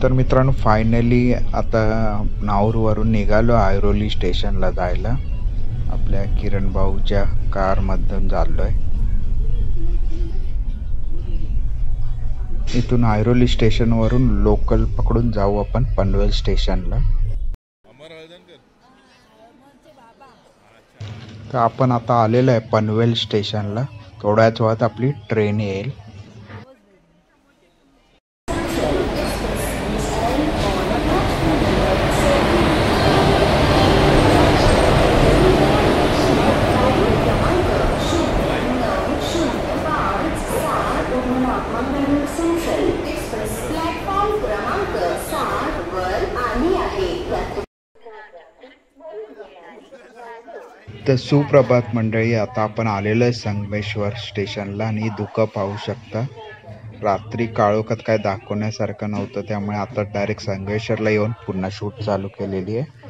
तर मित्रांनो फायनली आता नाऊरवरून निघालो ऐरोली स्टेशनला जायला. आपल्या किरण भाऊच्या कारमधून चाललोय. इथून ऐरोली स्टेशनवरून लोकल पकडून जाऊ आपण पनवेल स्टेशनला. तर आपण आता आलेलो आहे पनवेल स्टेशनला. थोड्याच वेळात आपली ट्रेन येईल. तर सुप्रभात मंडळी, आता आपण आलेलो आहे संगमेश्वर स्टेशनला आणि दुःख पाहू शकता. रात्री काळोखात काय दाखवण्यासारखं नव्हतं, त्यामुळे आता डायरेक्ट संगमेश्वरला येऊन पुन्हा शूट चालू केलेली आहे.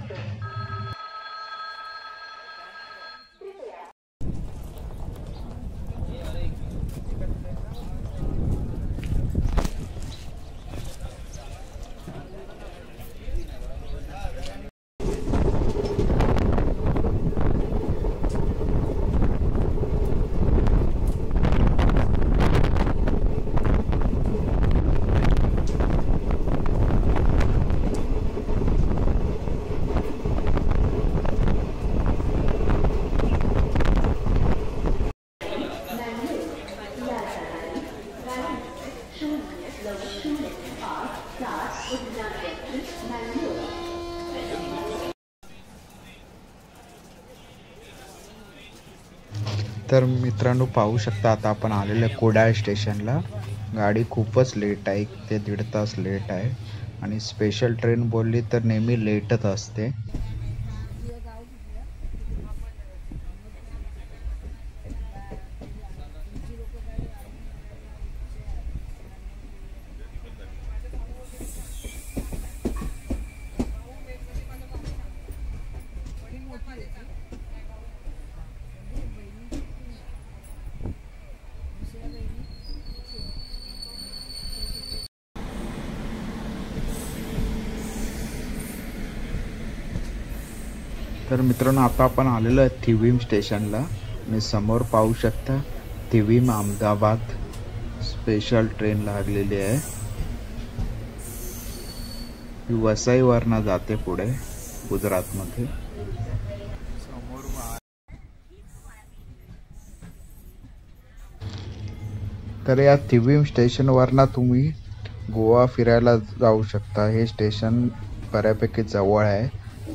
तर मित्रांनो पाहू शकता, आता आपण आलेलो आहे कुडाळ स्टेशनला. गाडी खूपच लेट आहे, 1 ते 1.5 तास लेट आहे आणि स्पेशल ट्रेन बोलली तर नेहमी लेटच असते. तर मित्रांनो आता आपण आलेलो आहे थिविम स्टेशनला आणि समोर पाहू शकता थिविम अहमदाबाद स्पेशल ट्रेन लागलेली आहे. ही वसईवरनं जाते पुढे गुजरातमध्ये. तर या थिविम स्टेशनवरनं तुम्ही गोवा फिरायला जाऊ शकता. हे स्टेशन बऱ्यापैकी जवळ आहे.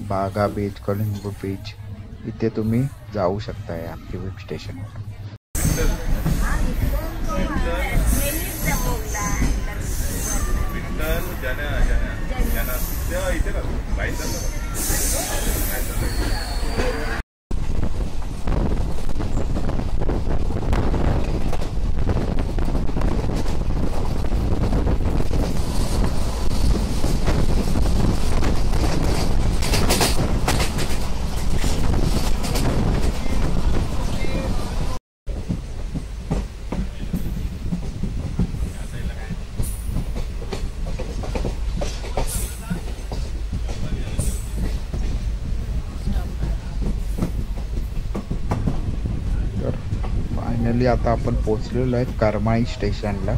बागा बीच, कलिंगू बीच इथे तुम्ही जाऊ शकता या थिविम स्टेशनवर. फायनली आता आपण पोहोचलेलो आहे करमाळी स्टेशनला.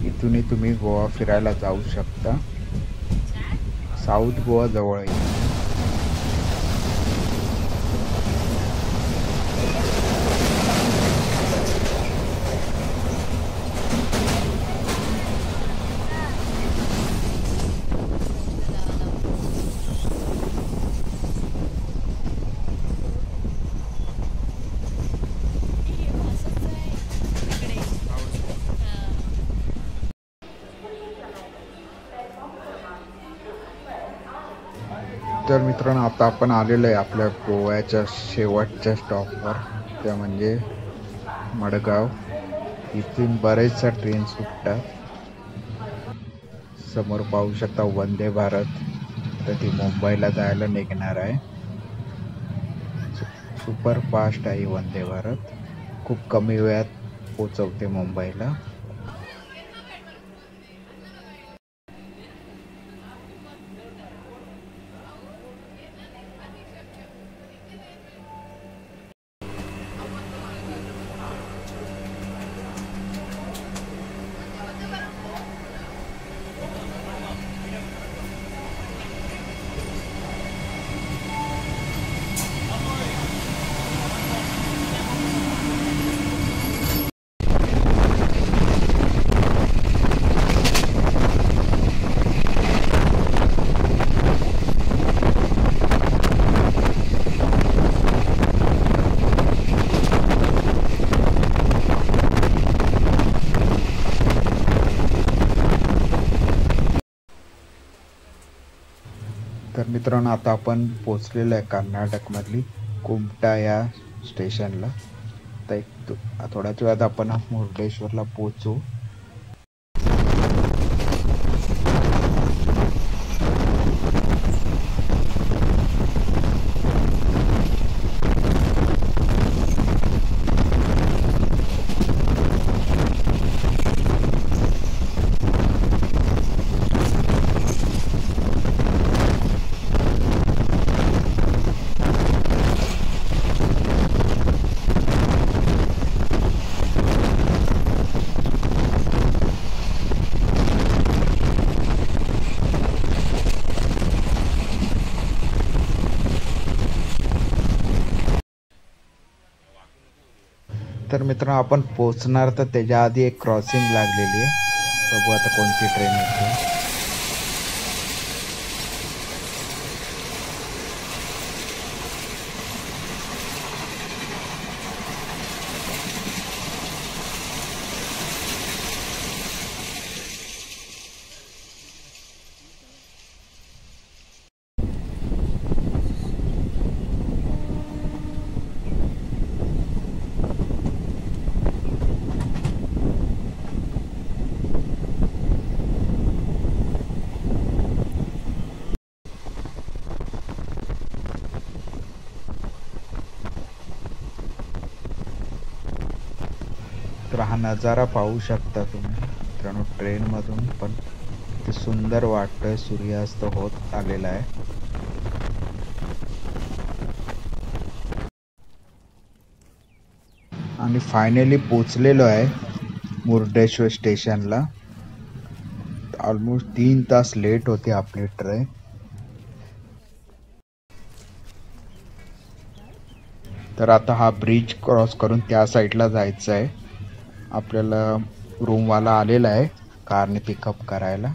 इथूनही तुम्ही गोवा फिरायला जाऊ शकता. साऊथ गोवा जवळ आहे. तर मित्रांनो आता आपण आलेलो आहे आपल्या गोव्याच्या शेवटच्या स्टॉपवर, त्या म्हणजे मडगाव. इथून बरेचशा ट्रेन सुटतात. समोर पाहू शकता वंदे भारत, तर ती मुंबईला जायला निघणार आहे. सुपर फास्ट आहे वंदे भारत, खूप कमी वेळात पोहोचवते मुंबईला. तर मित्रांनो आता आपण पोचलेलो आहे कर्नाटकमधली कुमटा या स्टेशनला. आता थोड्याच वेळात आपण मुर्डेश्वरला पोचू. तर मित्रांनो आपण पोचणार तर त्याच्या आधी एक क्रॉसिंग लागलेली आहे. बघू आता कोणती ट्रेन येते. तर हा नजारा पाहू शकता तुम्ही मित्रांनो ट्रेनमधून, पण किती सुंदर वाटतंय. सूर्यास्त होत आलेला आहे. आणि फायनली पोचलेलो आहे मुर्डेश्वर स्टेशनला. ऑलमोस्ट 3 तास लेट होती आपली ट्रेन. तर आता हा ब्रिज क्रॉस करून त्या साईडला जायचं आहे. आपल्याला रूमवाला आलेला आहे कारने पिकअप करायला.